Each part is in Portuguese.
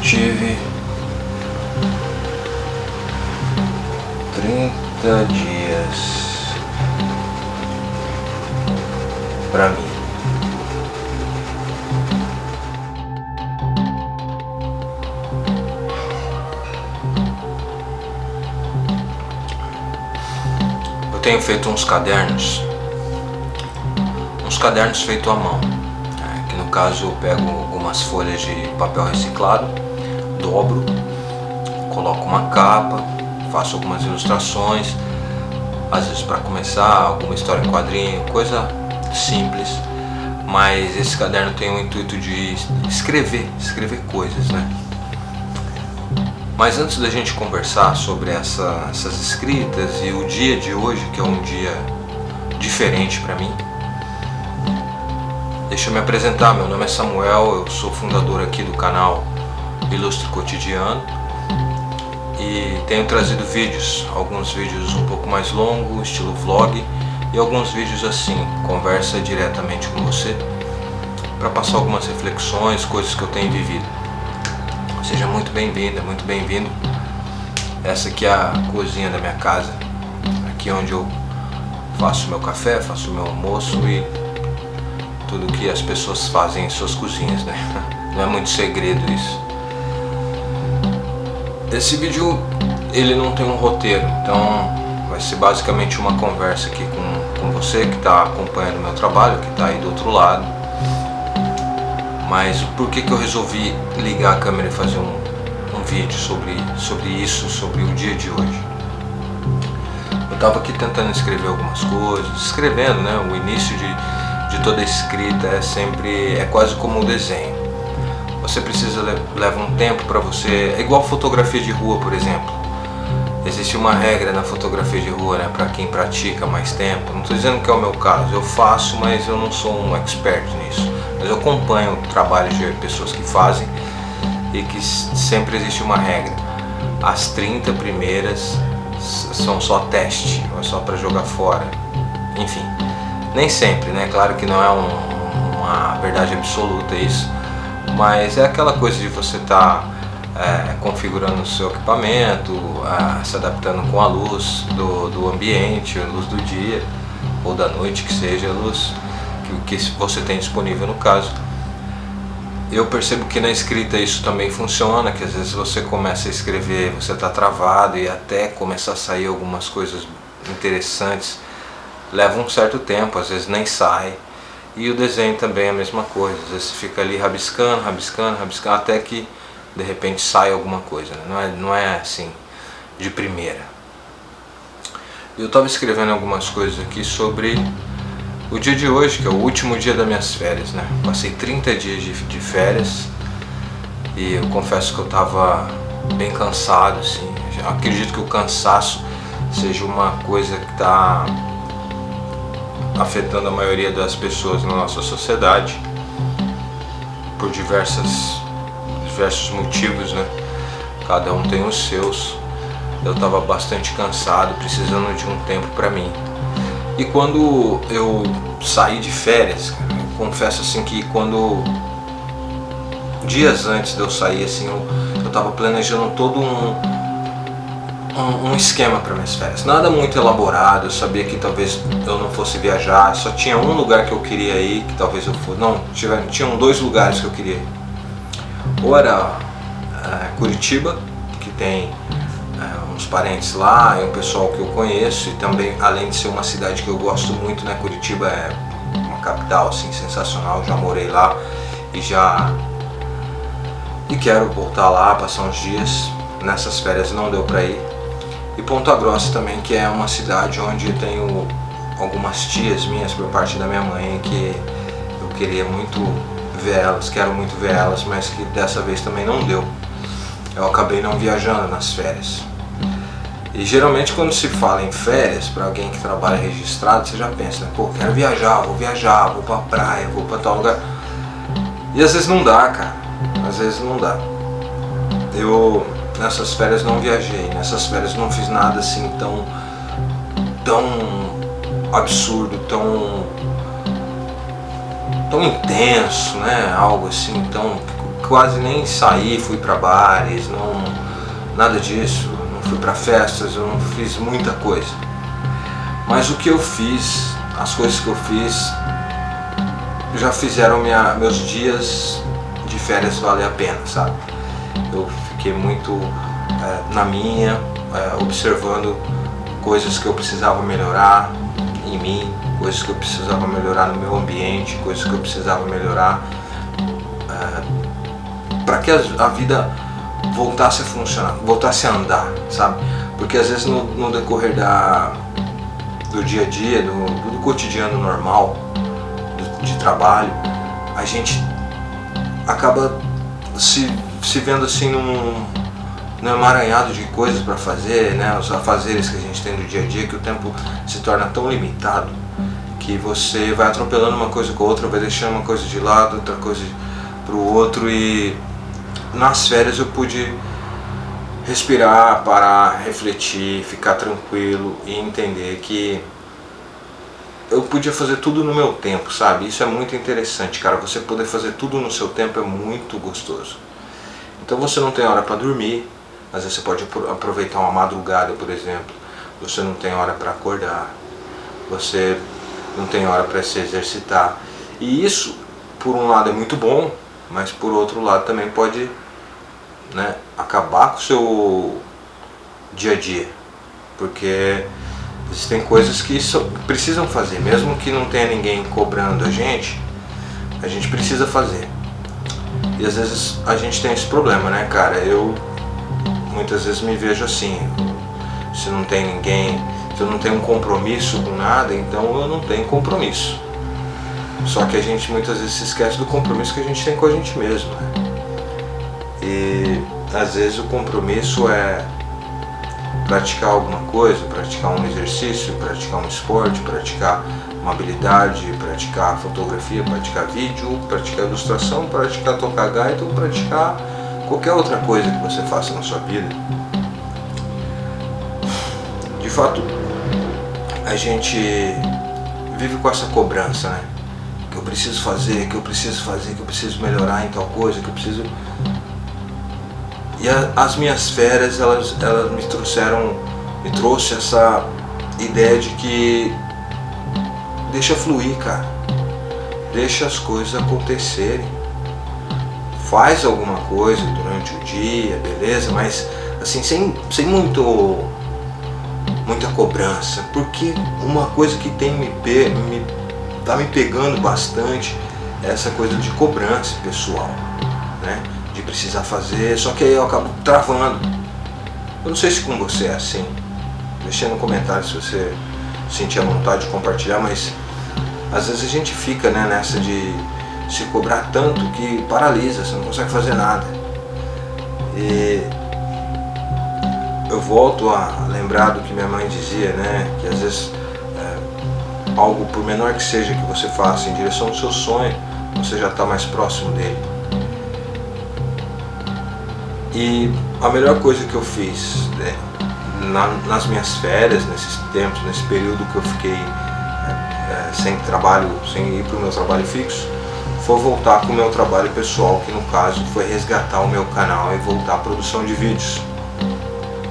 tive 30 dias pra mim. Eu tenho feito uns cadernos feitos à mão. Que no caso eu pego algumas folhas de papel reciclado, dobro, coloco uma capa, faço algumas ilustrações, às vezes para começar alguma história em quadrinho, coisa simples, mas esse caderno tem o intuito de escrever coisas, né? Mas antes da gente conversar sobre essas escritas e o dia de hoje, que é um dia diferente para mim, deixa eu me apresentar. Meu nome é Samuel, eu sou fundador aqui do canal Ilustre Cotidiano e tenho trazido vídeos, alguns vídeos um pouco mais longos, estilo vlog, e alguns vídeos assim, conversa diretamente com você, para passar algumas reflexões, coisas que eu tenho vivido. Seja muito bem-vinda, muito bem-vindo. Essa aqui é a cozinha da minha casa, aqui onde eu faço meu café, faço meu almoço e tudo que as pessoas fazem em suas cozinhas, né? Não é muito segredo isso. Esse vídeo, ele não tem um roteiro, então vai ser basicamente uma conversa aqui com você que está acompanhando o meu trabalho, que está aí do outro lado. Mas por que eu resolvi ligar a câmera e fazer um vídeo sobre isso, sobre o dia de hoje? Eu estava aqui tentando escrever algumas coisas, escrevendo, né? O início de toda escrita é quase como um desenho. Você precisa leva um tempo para você, é igual fotografia de rua, por exemplo. Existe uma regra na fotografia de rua, né, para quem pratica mais tempo. Não estou dizendo que é o meu caso, eu faço, mas eu não sou um expert nisso. Mas eu acompanho o trabalho de pessoas que fazem e que sempre existe uma regra. As 30 primeiras são só teste, é só para jogar fora. Enfim, nem sempre, né? Claro que não é uma verdade absoluta isso, mas é aquela coisa de você estar configurando o seu equipamento, se adaptando com a luz do ambiente, a luz do dia ou da noite, que seja a luz que você tem disponível no caso. Eu percebo que na escrita isso também funciona, que às vezes você começa a escrever, você está travado e até começar a sair algumas coisas interessantes leva um certo tempo, às vezes nem sai. E o desenho também é a mesma coisa, às vezes você fica ali rabiscando, até que de repente sai alguma coisa, né? Não é assim de primeira. Eu estava escrevendo algumas coisas aqui sobre o dia de hoje, que é o último dia das minhas férias, né? Passei 30 dias de férias e eu confesso que eu estava bem cansado, assim. Eu acredito que o cansaço seja uma coisa que está afetando a maioria das pessoas na nossa sociedade por diversos motivos, né? Cada um tem os seus. Eu estava bastante cansado, precisando de um tempo para mim. E quando eu saí de férias, cara, eu confesso assim que dias antes de eu sair, assim, eu estava planejando todo um esquema para minhas férias. Nada muito elaborado, eu sabia que talvez eu não fosse viajar, só tinha um lugar que eu queria ir, que talvez eu fosse. Não, tinham 2 lugares que eu queria ir. Ou era Curitiba, que tem uns parentes lá, é um pessoal que eu conheço, e também, além de ser uma cidade que eu gosto muito, né, Curitiba é uma capital assim, sensacional, já morei lá e quero voltar lá, passar uns dias. Nessas férias não deu pra ir. E Ponta Grossa também, que é uma cidade onde eu tenho algumas tias minhas por parte da minha mãe, que eu queria muito ver elas, quero muito ver elas, mas que dessa vez também não deu. Eu acabei não viajando nas férias. E geralmente quando se fala em férias, para alguém que trabalha registrado, você já pensa, né? Pô, quero viajar, vou pra praia, vou pra tal lugar. E às vezes não dá, cara. Às vezes não dá. Eu nessas férias não viajei, nessas férias não fiz nada assim tão absurdo, tão intenso, né? Algo assim tão quase nem saí, fui para bares, não, nada disso, não fui para festas, eu não fiz muita coisa. Mas o que eu fiz, as coisas que eu fiz, já fizeram meus dias de férias valer a pena, sabe? Eu fiquei muito na minha, observando coisas que eu precisava melhorar em mim, coisas que eu precisava melhorar no meu ambiente, coisas que eu precisava melhorar para que a vida voltasse a funcionar, voltasse a andar, sabe? Porque às vezes no decorrer do dia a dia, do cotidiano normal, de trabalho, a gente acaba se vendo assim num emaranhado de coisas para fazer, né? Os afazeres que a gente tem do dia a dia, que o tempo se torna tão limitado que você vai atropelando uma coisa com a outra, vai deixando uma coisa de lado, outra coisa para o outro. E nas férias eu pude respirar, parar, refletir, ficar tranquilo e entender que eu podia fazer tudo no meu tempo, sabe? Isso é muito interessante, cara. Você poder fazer tudo no seu tempo é muito gostoso. Então você não tem hora para dormir, às vezes você pode aproveitar uma madrugada, por exemplo. Você não tem hora para acordar, você não tem hora para se exercitar. E isso, por um lado, é muito bom, mas por outro lado também pode, né, acabar com o seu dia a dia. Porque existem coisas que precisam fazer, mesmo que não tenha ninguém cobrando a gente precisa fazer. E às vezes a gente tem esse problema, né, cara? Eu muitas vezes me vejo assim, se não tem ninguém, se eu não tenho um compromisso com nada, então eu não tenho compromisso. Só que a gente muitas vezes se esquece do compromisso que a gente tem com a gente mesmo, né? E às vezes o compromisso é praticar alguma coisa, praticar um exercício, praticar um esporte, praticar uma habilidade, praticar fotografia, praticar vídeo, praticar ilustração, praticar tocar gaita ou praticar qualquer outra coisa que você faça na sua vida. De fato, a gente vive com essa cobrança, né? Que eu preciso fazer, que eu preciso melhorar em tal coisa, que eu preciso... E as minhas férias, elas me trouxe essa ideia de que deixa fluir, cara. Deixa as coisas acontecerem. Faz alguma coisa durante o dia, beleza, mas assim, sem muita cobrança. Porque uma coisa que tá me pegando bastante é essa coisa de cobrança pessoal, né? De precisar fazer, só que aí eu acabo travando. Eu não sei se com você é assim, deixa no comentário se você sentir a vontade de compartilhar, mas às vezes a gente fica, né, nessa de se cobrar tanto que paralisa, você não consegue fazer nada. E eu volto a lembrar do que minha mãe dizia, né, que às vezes algo, por menor que seja que você faça em direção ao seu sonho, você já está mais próximo dele. E a melhor coisa que eu fiz, né, nas minhas férias, nesses tempos, nesse período que eu fiquei sem trabalho, sem ir para o meu trabalho fixo, foi voltar com o meu trabalho pessoal, que no caso foi resgatar o meu canal e voltar à produção de vídeos.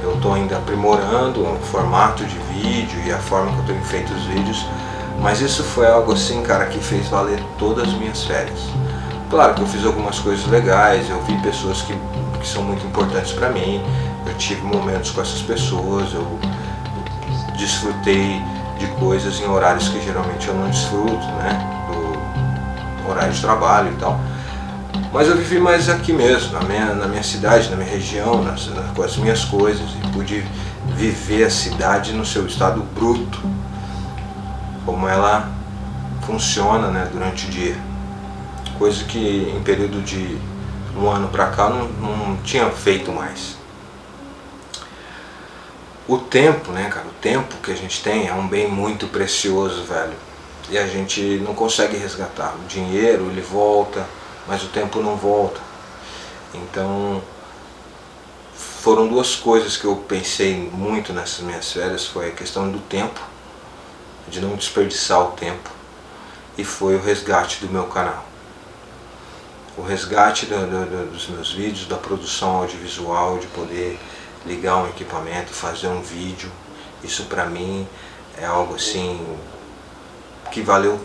Eu estou ainda aprimorando o formato de vídeo e a forma que eu tenho feito os vídeos, mas isso foi algo assim, cara, que fez valer todas as minhas férias. Claro que eu fiz algumas coisas legais, eu vi pessoas que são muito importantes para mim, eu tive momentos com essas pessoas, eu desfrutei de coisas em horários que geralmente eu não desfruto, né, do horário de trabalho e tal. Mas eu vivi mais aqui mesmo, na minha cidade, na minha região, com as minhas coisas, e pude viver a cidade no seu estado bruto, como ela funciona, né, durante o dia. Coisa que em período de um ano pra cá não tinha feito mais. O tempo, né, cara, o tempo que a gente tem é um bem muito precioso, velho. E a gente não consegue resgatar. O dinheiro, ele volta, mas o tempo não volta. Então, foram duas coisas que eu pensei muito nessas minhas férias. Foi a questão do tempo, de não desperdiçar o tempo, e foi o resgate do meu canal. o resgate dos meus vídeos, da produção audiovisual, de poder ligar um equipamento e fazer um vídeo. Isso pra mim é algo assim que valeu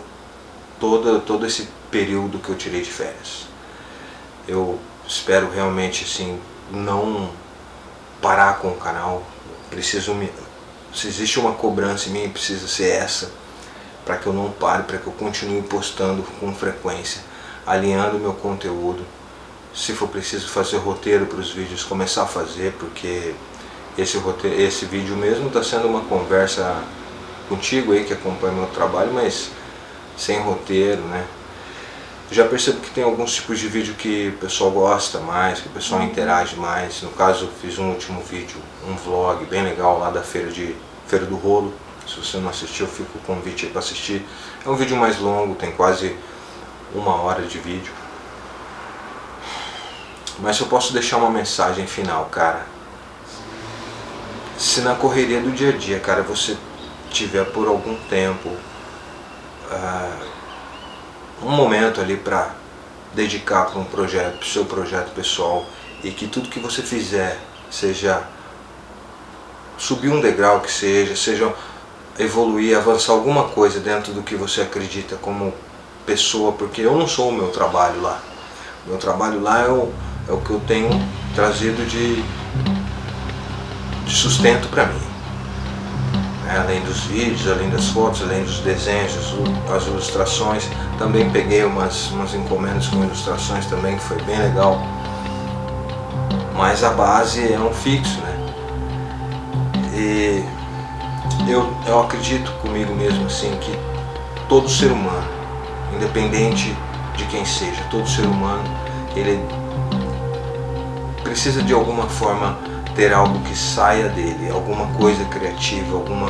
todo esse período que eu tirei de férias. Eu espero realmente assim não parar com o canal. Se existe uma cobrança em mim, precisa ser essa, para que eu não pare, para que eu continue postando com frequência, alinhando meu conteúdo. Se for preciso fazer roteiro para os vídeos, começar a fazer, porque esse vídeo mesmo está sendo uma conversa contigo aí que acompanha meu trabalho, mas sem roteiro, né? Já percebo que tem alguns tipos de vídeo que o pessoal gosta mais, que o pessoal interage mais. No caso, eu fiz um último vídeo, um vlog bem legal lá da Feira do Rolo. Se você não assistiu, fica o convite aí para assistir. É um vídeo mais longo, tem quase 1 hora de vídeo. Mas se eu posso deixar uma mensagem final, cara. Se na correria do dia a dia, cara, você tiver por algum tempo um momento ali para dedicar para um projeto, para o seu projeto pessoal, e que tudo que você fizer seja subir um degrau, que seja evoluir, avançar alguma coisa dentro do que você acredita como pessoa, porque eu não sou o meu trabalho lá. Meu trabalho lá é o que eu tenho trazido de sustento para mim. Além dos vídeos, além das fotos, além dos desenhos, as ilustrações. Também peguei umas encomendas com ilustrações também, que foi bem legal. Mas a base é um fixo, né? E eu acredito comigo mesmo assim que todo ser humano, independente de quem seja, todo ser humano, ele precisa de alguma forma ter algo que saia dele, alguma coisa criativa, alguma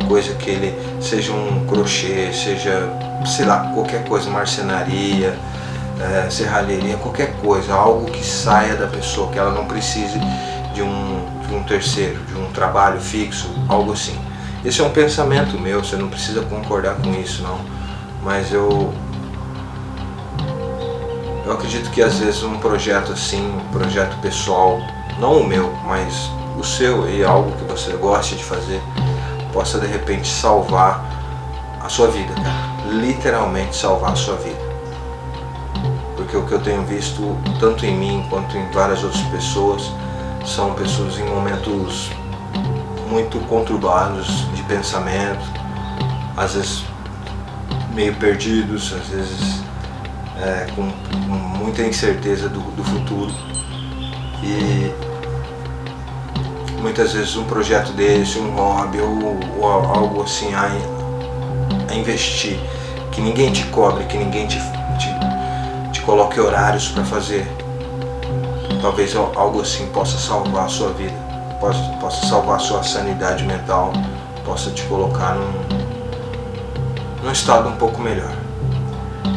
coisa que ele, seja um crochê, seja, sei lá, qualquer coisa, marcenaria, serralheria, qualquer coisa, algo que saia da pessoa, que ela não precise de um terceiro, de um trabalho fixo, algo assim. Esse é um pensamento meu, você não precisa concordar com isso não, mas eu acredito que às vezes um projeto assim, um projeto pessoal, não o meu, mas o seu, e algo que você goste de fazer, possa de repente salvar a sua vida, cara. Literalmente salvar a sua vida. Porque o que eu tenho visto, tanto em mim quanto em várias outras pessoas, são pessoas em momentos muito conturbados de pensamento, às vezes meio perdidos, às vezes com muita incerteza do futuro. E muitas vezes um projeto desse, um hobby ou algo assim a investir, que ninguém te cobre, que ninguém te coloque horários para fazer, talvez algo assim possa salvar a sua vida, possa salvar a sua sanidade mental, possa te colocar num estado um pouco melhor.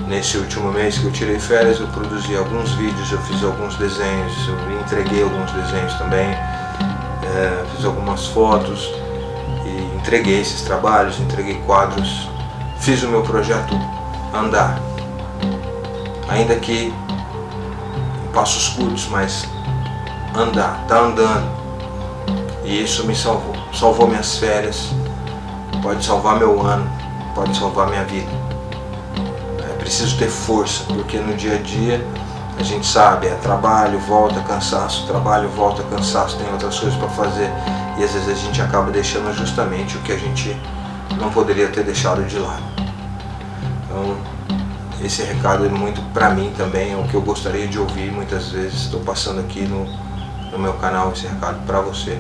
Nesse último mês que eu tirei férias, eu produzi alguns vídeos, eu fiz alguns desenhos, eu entreguei alguns desenhos também, fiz algumas fotos e entreguei esses trabalhos, entreguei quadros, fiz o meu projeto andar, ainda que em passos curtos, mas andar, tá andando, e isso me salvou minhas férias, pode salvar meu ano, pode salvar minha vida. Preciso ter força, porque no dia a dia a gente sabe, trabalho, volta, cansaço, trabalho, volta, cansaço, tem outras coisas para fazer, e às vezes a gente acaba deixando justamente o que a gente não poderia ter deixado de lado. Então esse recado é muito para mim também, é o que eu gostaria de ouvir muitas vezes. Estou passando aqui no meu canal esse recado para você,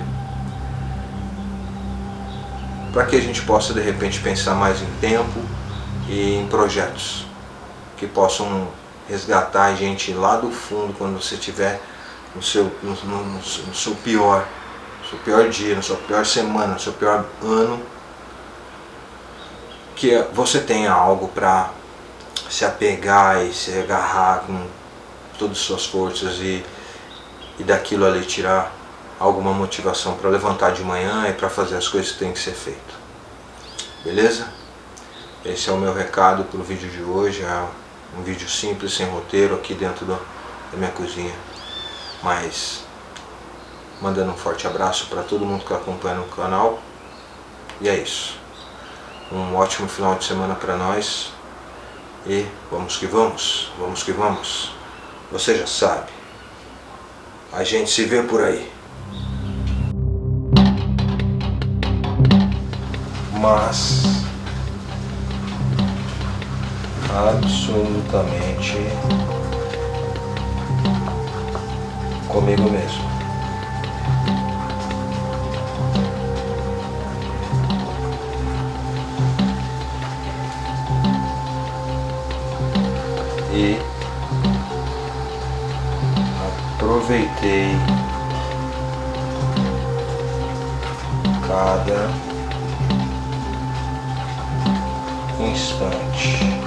para que a gente possa de repente pensar mais em tempo e em projetos que possam resgatar a gente lá do fundo, quando você estiver no seu pior dia, na sua pior semana, no seu pior ano, que você tenha algo para se apegar e se agarrar com todas as suas forças e daquilo ali tirar alguma motivação para levantar de manhã e para fazer as coisas que tem que ser feito. Beleza? Esse é o meu recado para o vídeo de hoje. Um vídeo simples, sem roteiro, aqui dentro da minha cozinha. Mas mandando um forte abraço para todo mundo que acompanha no canal. E é isso. Um ótimo final de semana para nós. E vamos que vamos, vamos que vamos. Você já sabe. A gente se vê por aí. Mas absolutamente comigo mesmo. E aproveitei cada instante.